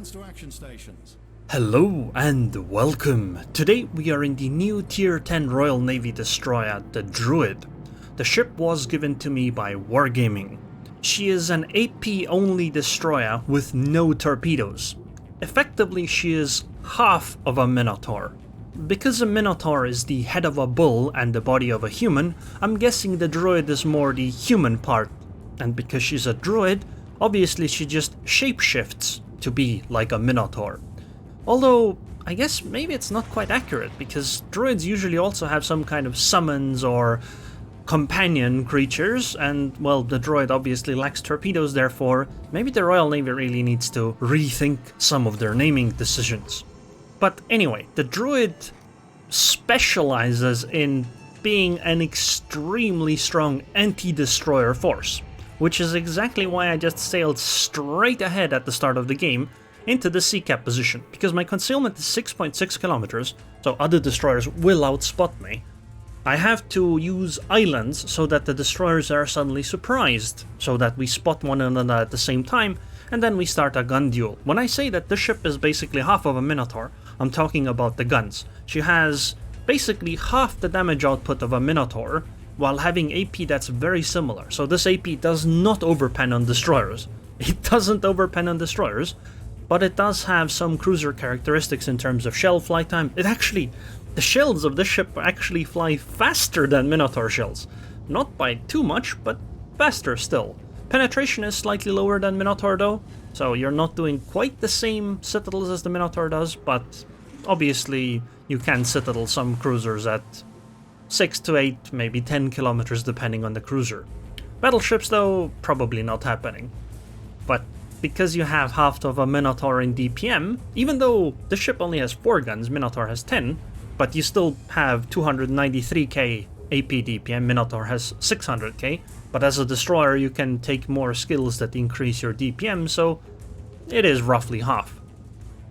Advance to action stations. Hello and welcome. Today we are in the new Tier 10 Royal Navy destroyer, the Druid. The ship was given to me by Wargaming. She is an AP only destroyer with no torpedoes. Effectively she is half of a Minotaur. Because a Minotaur is the head of a bull and the body of a human, I'm guessing the Druid is more the human part. And because she's a Druid, obviously she just shapeshifts to be like a Minotaur. Although, I guess maybe it's not quite accurate, because Druids usually also have some kind of summons or companion creatures, and well, the Druid obviously lacks torpedoes, therefore maybe the Royal Navy really needs to rethink some of their naming decisions. But anyway, the Druid specializes in being an extremely strong anti-destroyer force, which is exactly why I just sailed straight ahead at the start of the game into the sea cap position, because my concealment is 6.6 kilometers, so other destroyers will outspot me. I have to use islands so that the destroyers are suddenly surprised, so that we spot one another at the same time, and then we start a gun duel. When I say that the ship is basically half of a Minotaur, I'm talking about the guns. She has basically half the damage output of a Minotaur, while having AP that's very similar. So this AP does not overpen on destroyers. It doesn't overpen on destroyers, but it does have some cruiser characteristics in terms of shell flight time. The shells of this ship actually fly faster than Minotaur shells. Not by too much, but faster still. Penetration is slightly lower than Minotaur though, so you're not doing quite the same citadels as the Minotaur does, but obviously you can citadel some cruisers at 6 to 8, maybe 10 kilometers depending on the cruiser. Battleships though, probably not happening. But because you have half of a Minotaur in DPM, even though the ship only has 4 guns, Minotaur has 10, but you still have 293k AP DPM, Minotaur has 600k, but as a destroyer you can take more skills that increase your DPM, so it is roughly half.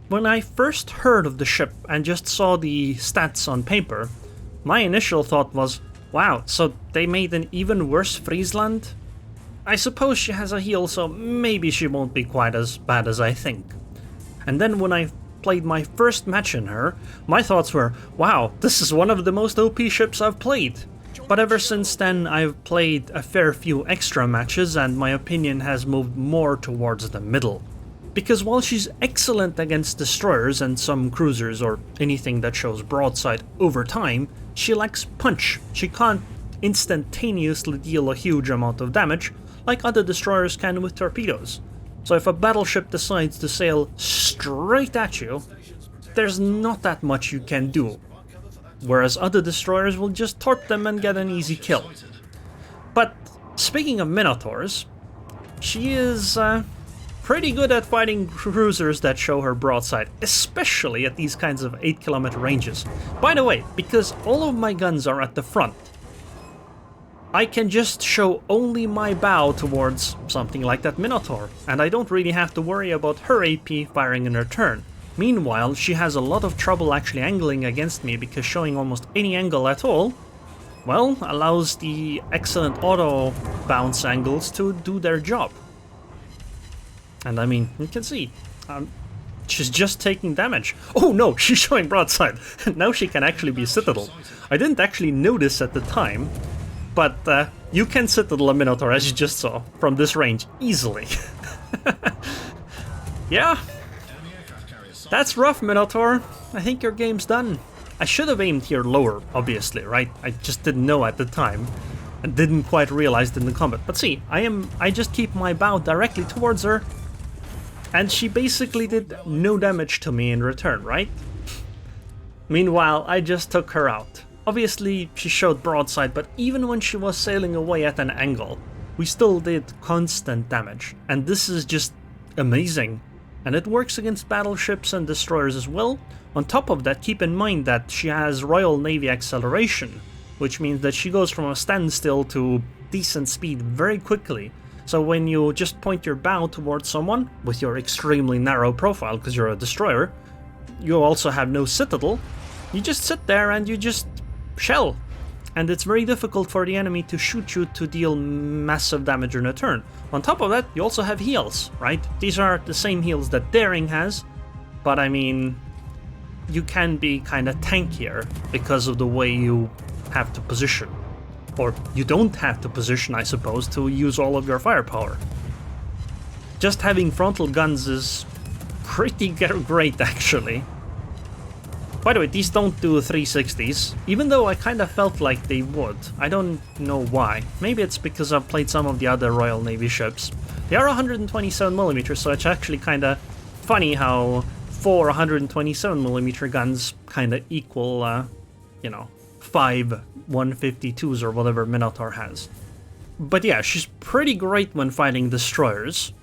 When I first heard of the ship and just saw the stats on paper, my initial thought was, wow, so they made an even worse Friesland? I suppose she has a heal, so maybe she won't be quite as bad as I think. And then when I played my first match in her, my thoughts were, wow, this is one of the most OP ships I've played. But ever since then I've played a fair few extra matches and my opinion has moved more towards the middle. Because while she's excellent against destroyers and some cruisers or anything that shows broadside over time, she lacks punch. She can't instantaneously deal a huge amount of damage like other destroyers can with torpedoes. So if a battleship decides to sail straight at you, there's not that much you can do. Whereas other destroyers will just torp them and get an easy kill. But speaking of Minotaurs, she is pretty good at fighting cruisers that show her broadside, especially at these kinds of 8 kilometer ranges. By the way, because all of my guns are at the front, I can just show only my bow towards something like that Minotaur, and I don't really have to worry about her AP firing in return. Meanwhile, she has a lot of trouble actually angling against me, because showing almost any angle at all, well, allows the excellent auto bounce angles to do their job. And I mean, you can see, she's just taking damage. Oh no, she's showing broadside. Now she can actually be citadel. I didn't actually notice at the time, but you can citadel a Minotaur, as you just saw, from this range, easily. Yeah, that's rough, Minotaur. I think your game's done. I should have aimed here lower, obviously, right? I just didn't know at the time, and didn't quite realize in the combat. But see, I just keep my bow directly towards her, and she basically did no damage to me in return, right? Meanwhile, I just took her out. Obviously, she showed broadside, but even when she was sailing away at an angle, we still did constant damage. And this is just amazing. And it works against battleships and destroyers as well. On top of that, keep in mind that she has Royal Navy acceleration, which means that she goes from a standstill to decent speed very quickly. So when you just point your bow towards someone, with your extremely narrow profile because you're a destroyer, you also have no citadel, you just sit there and you just shell. and it's very difficult for the enemy to shoot you to deal massive damage in a turn. On top of that, you also have heals, right? These are the same heals that Daring has, but I mean, you can be kind of tankier because of the way you have to position. Or you don't have to position, I suppose, to use all of your firepower. Just having frontal guns is pretty great, actually. By the way, these don't do 360s, even though I kind of felt like they would. I don't know why. Maybe it's because I've played some of the other Royal Navy ships. They are 127mm, so it's actually kind of funny how 4 127mm guns kind of equal, you know, 5 152s or whatever Minotaur has. But yeah, she's pretty great when fighting destroyers.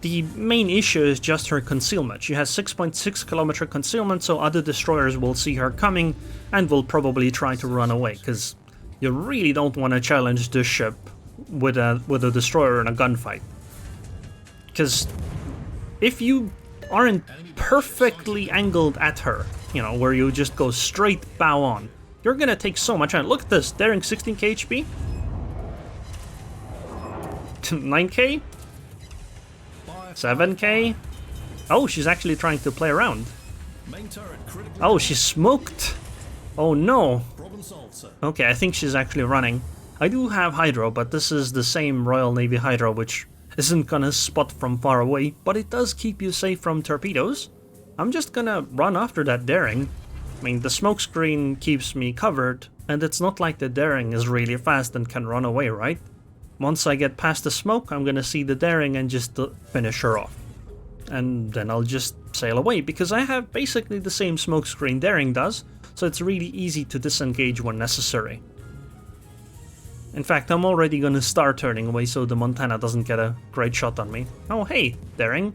The main issue is just her concealment. She has 6.6 kilometer concealment, so other destroyers will see her coming and will probably try to run away, because you really don't want to challenge this ship with a destroyer in a gunfight. Because if you aren't perfectly angled at her, you know, where you just go straight bow on, you're gonna take so much damage. Look at this, Daring 16k HP, 9k, 7k. Oh, she's actually trying to play around. Oh, she's smoked. Oh no. Okay, I think she's actually running. I do have Hydro, but this is the same Royal Navy Hydro, which isn't gonna spot from far away, but it does keep you safe from torpedoes. I'm just gonna run after that Daring. I mean, the smokescreen keeps me covered, and it's not like the Daring is really fast and can run away, right? Once I get past the smoke, I'm gonna see the Daring and just finish her off. And then I'll just sail away, because I have basically the same smokescreen Daring does, so it's really easy to disengage when necessary. In fact, I'm already gonna start turning away so the Montana doesn't get a great shot on me. Oh hey, Daring.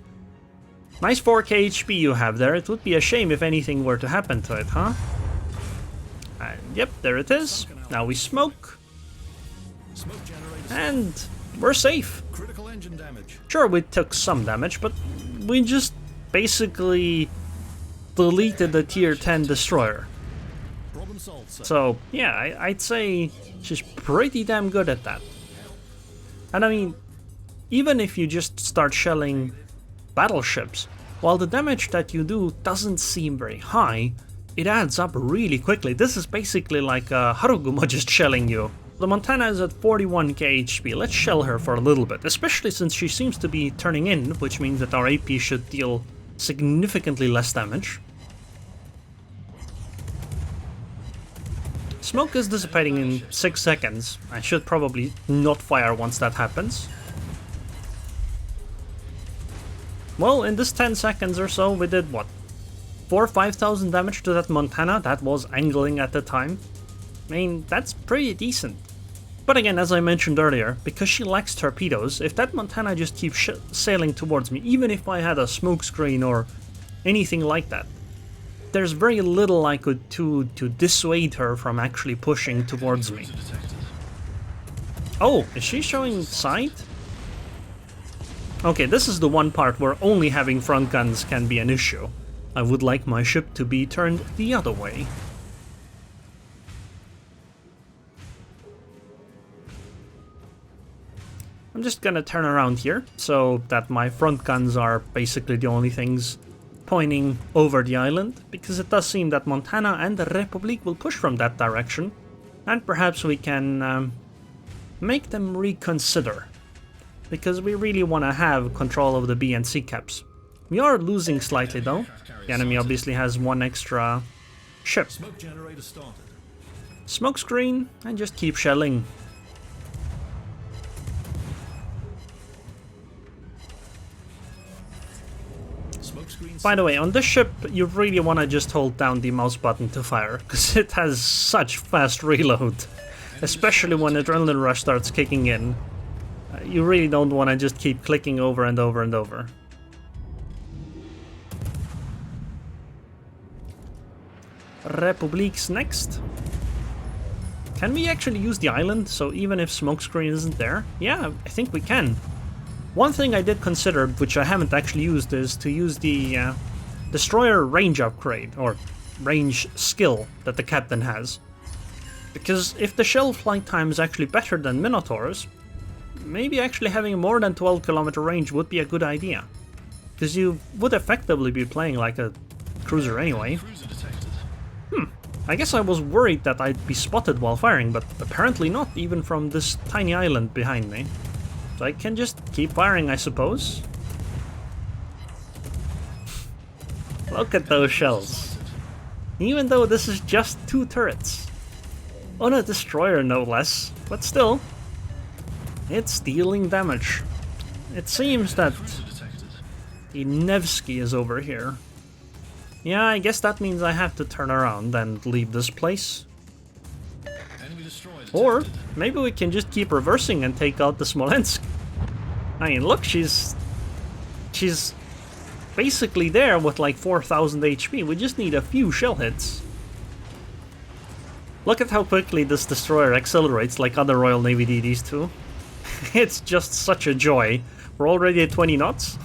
Nice 4k HP you have there. It would be a shame if anything were to happen to it, huh? And yep, there it is. Now we smoke. And we're safe. Sure, we took some damage, but we just basically deleted the tier 10 destroyer. So yeah, I'd say she's pretty damn good at that. And I mean, even if you just start shelling battleships, while the damage that you do doesn't seem very high, it adds up really quickly. This is basically like a Haruguma just shelling you. The Montana is at 41k HP. Let's shell her for a little bit, especially since she seems to be turning in, which means that our AP should deal significantly less damage. Smoke is dissipating in 6 seconds. I should probably not fire once that happens. Well, in this 10 seconds or so, we did what? 4,000 or 5,000 damage to that Montana that was angling at the time. I mean, that's pretty decent. But again, as I mentioned earlier, because she lacks torpedoes, if that Montana just keeps sailing towards me, even if I had a smokescreen or anything like that, there's very little I could do to dissuade her from actually pushing towards me. Oh, is she showing sight? Okay, this is the one part where only having front guns can be an issue. I would like my ship to be turned the other way. I'm just gonna turn around here, so that my front guns are basically the only things pointing over the island, because it does seem that Montana and the Republic will push from that direction, and perhaps we can make them reconsider, because we really want to have control of the B and C caps. We are losing slightly though. The enemy obviously has one extra ship. Smokescreen, and just keep shelling. By the way, on this ship, you really want to just hold down the mouse button to fire, because it has such fast reload. Especially when Adrenaline Rush starts kicking in. You really don't want to just keep clicking over and over and over. Republique's next. Can we actually use the island, so even if smokescreen isn't there? Yeah, I think we can. One thing I did consider, which I haven't actually used, is to use the destroyer range upgrade, or range skill, that the captain has. Because if the shell flight time is actually better than Minotaurs, maybe actually having more than 12-kilometer range would be a good idea. Because you would effectively be playing like a cruiser anyway. I guess I was worried that I'd be spotted while firing, but apparently not, even from this tiny island behind me. So I can just keep firing, I suppose. Look at those shells. Even though this is just 2 turrets. On a destroyer, no less, but still. It's dealing damage. It seems that the Nevsky is over here. Yeah, I guess that means I have to turn around and leave this place. Or maybe we can just keep reversing and take out the Smolensk. I mean, look, she's basically there with like 4,000 HP. We just need a few shell hits. Look at how quickly this destroyer accelerates like other Royal Navy DDs too. It's just such a joy. We're already at 20 knots.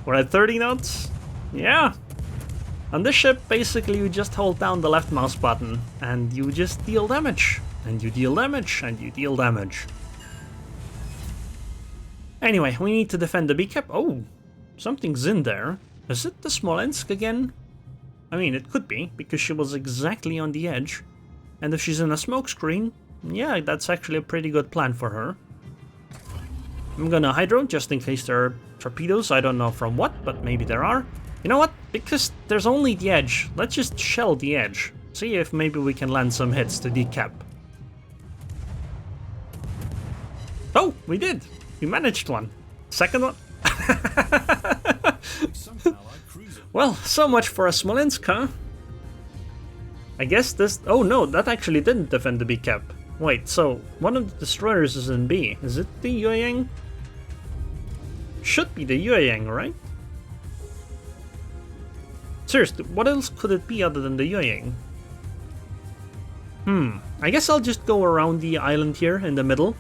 We're at 30 knots. Yeah. On this ship, basically you just hold down the left mouse button and you just deal damage. And you deal damage, and you deal damage. Anyway, we need to defend the B cap. Oh, something's in there. Is it the Smolensk again? I mean, it could be, because she was exactly on the edge. And if she's in a smoke screen, yeah, that's actually a pretty good plan for her. I'm gonna hydro, just in case there are torpedoes. I don't know from what, but maybe there are. You know what? Because there's only the edge, let's just shell the edge. See if maybe we can land some hits to decap. Oh, we did! We managed one. Second one? Well, so much for a Smolensk, huh? I guess this... Oh no, that actually didn't defend the B cap. Wait, so one of the destroyers is in B. Is it the Yueyang? Should be the Yueyang, right? Seriously, what else could it be other than the Yueyang? I guess I'll just go around the island here in the middle.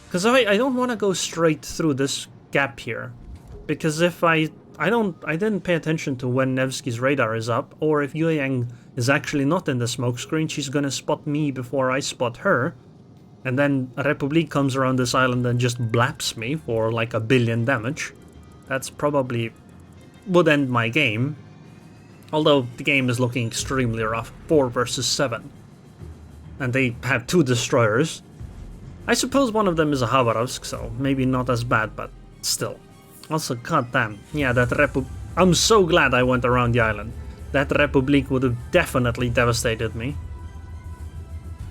Because I don't want to go straight through this gap here. Because if I didn't pay attention to when Nevsky's radar is up, or if Yueyang is actually not in the smokescreen, she's gonna spot me before I spot her. And then Republic comes around this island and just blaps me for like 1 billion damage. That's probably would end my game. Although the game is looking extremely rough. 4 versus 7. And they have 2 destroyers. I suppose one of them is a Khabarovsk, so maybe not as bad, but still. Also, goddamn, yeah, that I'm so glad I went around the island. That Republic would have definitely devastated me.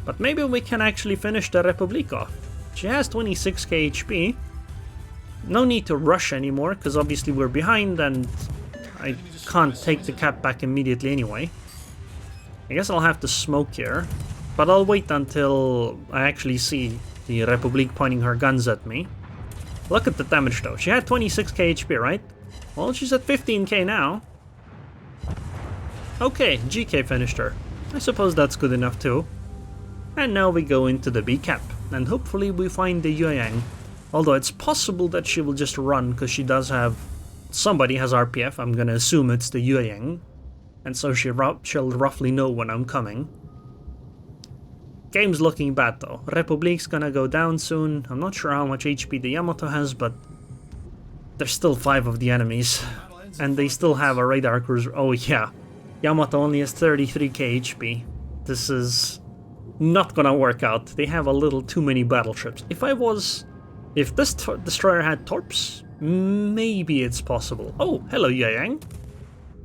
But maybe we can actually finish the Republic off. She has 26k HP. No need to rush anymore, because obviously we're behind and I can't take the cap back immediately anyway. I guess I'll have to smoke here, but I'll wait until I actually see the Republic pointing her guns at me. Look at the damage though. She had 26k HP, right? Well, she's at 15k now. Okay, GK finished her. I suppose that's good enough too. And now we go into the B cap, and hopefully we find the Yueyang. Although it's possible that she will just run, because she does have... Somebody has RPF, I'm gonna assume it's the Yueyang. And so she'll roughly know when I'm coming. Game's looking bad though. Republic's gonna go down soon. I'm not sure how much HP the Yamato has, but... There's still 5 of the enemies. And they still have a radar cruiser. Oh yeah. Yamato only has 33k HP. This is... not gonna work out. They have a little too many battleships. If this destroyer had torps, maybe it's possible. Oh, hello Yueyang.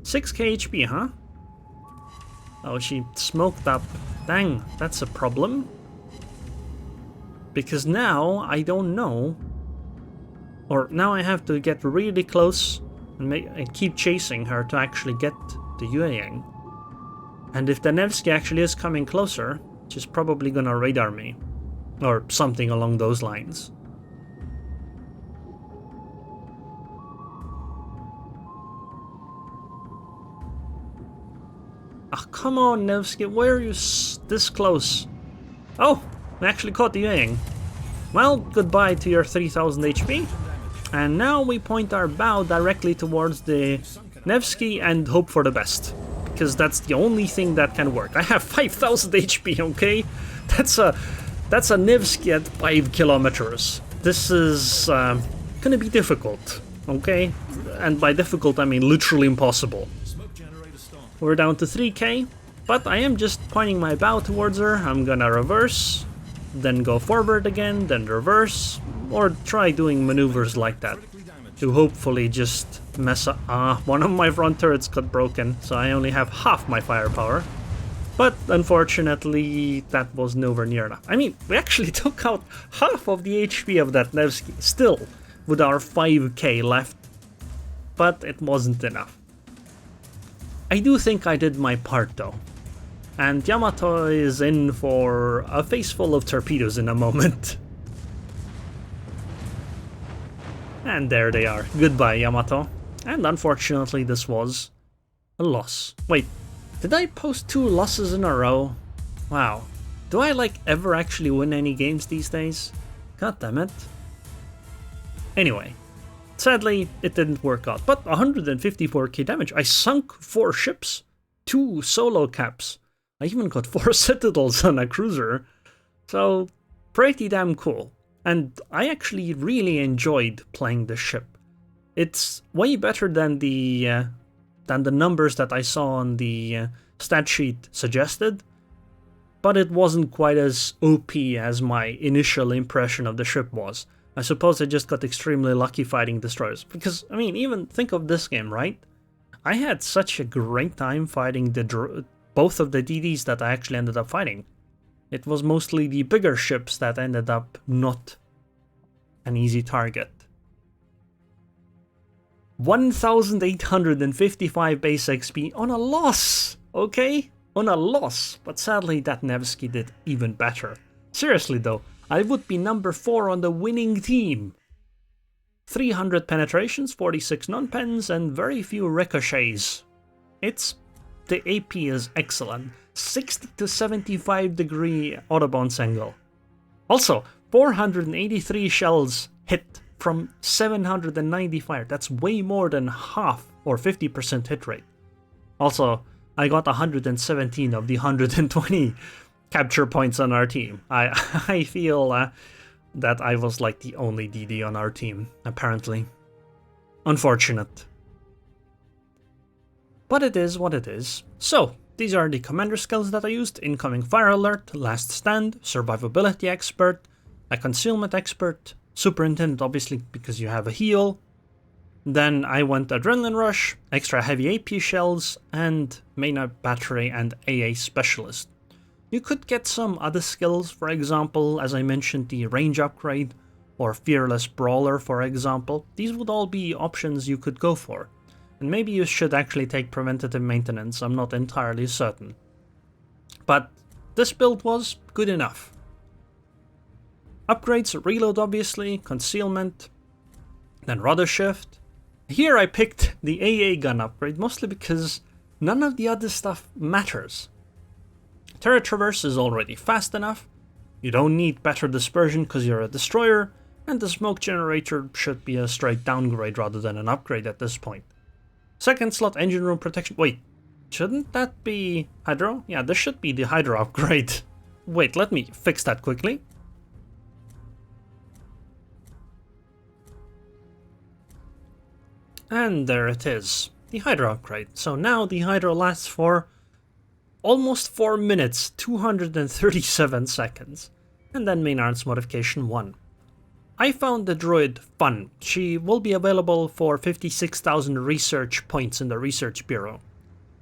6k HP, huh? Oh, she smoked up. Dang, that's a problem. Because now I don't know. Or now I have to get really close and keep chasing her to actually get the Yueyang. And if the Nevsky actually is coming closer, she's probably gonna radar me. Or something along those lines. Ah, come on, Nevsky, why are you this close? Oh, we actually caught the Yueyang. Well, goodbye to your 3000 HP. And now we point our bow directly towards the Nevsky and hope for the best. because that's the only thing that can work. I have 5,000 HP, okay? That's a Nevsky at 5 kilometers. This is gonna be difficult, okay? And by difficult, I mean literally impossible. We're down to 3k, but I am just pointing my bow towards her. I'm gonna reverse, then go forward again, then reverse, or try doing maneuvers like that to hopefully just mess up. One of my front turrets got broken, so I only have half my firepower. But unfortunately, that was nowhere near enough. I mean, we actually took out half of the HP of that Nevsky, still with our 5k left, but it wasn't enough. I do think I did my part though, and Yamato is in for a face full of torpedoes in a moment. And there they are. Goodbye, Yamato. And unfortunately, this was a loss. Wait, did I post 2 losses in a row? Wow. Do I ever actually win any games these days? God damn it. Anyway, sadly, it didn't work out. But 154k damage. I sunk 4 ships, 2 solo caps. I even got 4 citadels on a cruiser. So, pretty damn cool. And I actually really enjoyed playing this ship. It's way better than the numbers that I saw on the stat sheet suggested, but it wasn't quite as OP as my initial impression of the ship was. I suppose I just got extremely lucky fighting destroyers, because, I mean, even think of this game, right? I had such a great time fighting both of the DDs that I actually ended up fighting. It was mostly the bigger ships that ended up not an easy target. 1,855 base XP on a loss, okay? On a loss, but sadly that Nevsky did even better. Seriously though, I would be number 4 on the winning team. 300 penetrations, 46 non-pens, and very few ricochets. The AP is excellent. 60 to 75 degree autobounce angle. Also, 483 shells hit from 790 fire. That's way more than half or 50% hit rate. Also, I got 117 of the 120 capture points on our team. I feel that I was the only DD on our team, apparently. Unfortunate. But it is what it is. So, these are the commander skills that I used: incoming fire alert, last stand, survivability expert, a concealment expert, superintendent obviously because you have a heal. Then I went adrenaline rush, extra heavy AP shells, and main battery and AA specialist. You could get some other skills, for example, as I mentioned, the range upgrade or fearless brawler, for example. These would all be options you could go for. And maybe you should actually take preventative maintenance, I'm not entirely certain. But this build was good enough. Upgrades, reload obviously, concealment, then rudder shift. Here I picked the AA gun upgrade, mostly because none of the other stuff matters. Turret traverse is already fast enough, you don't need better dispersion because you're a destroyer, and the smoke generator should be a straight downgrade rather than an upgrade at this point. Second slot engine room protection. Wait, shouldn't that be hydro? Yeah, this should be the hydro upgrade. Wait, let me fix that quickly. And there it is, the hydro upgrade. So now the hydro lasts for almost 4 minutes, 237 seconds. And then main arms modification 1. I found the Druid fun. She will be available for 56,000 research points in the Research Bureau.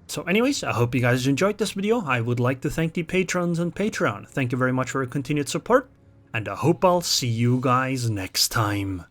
So anyways, I hope you guys enjoyed this video. I would like to thank the patrons and Patreon. Thank you very much for your continued support, and I hope I'll see you guys next time.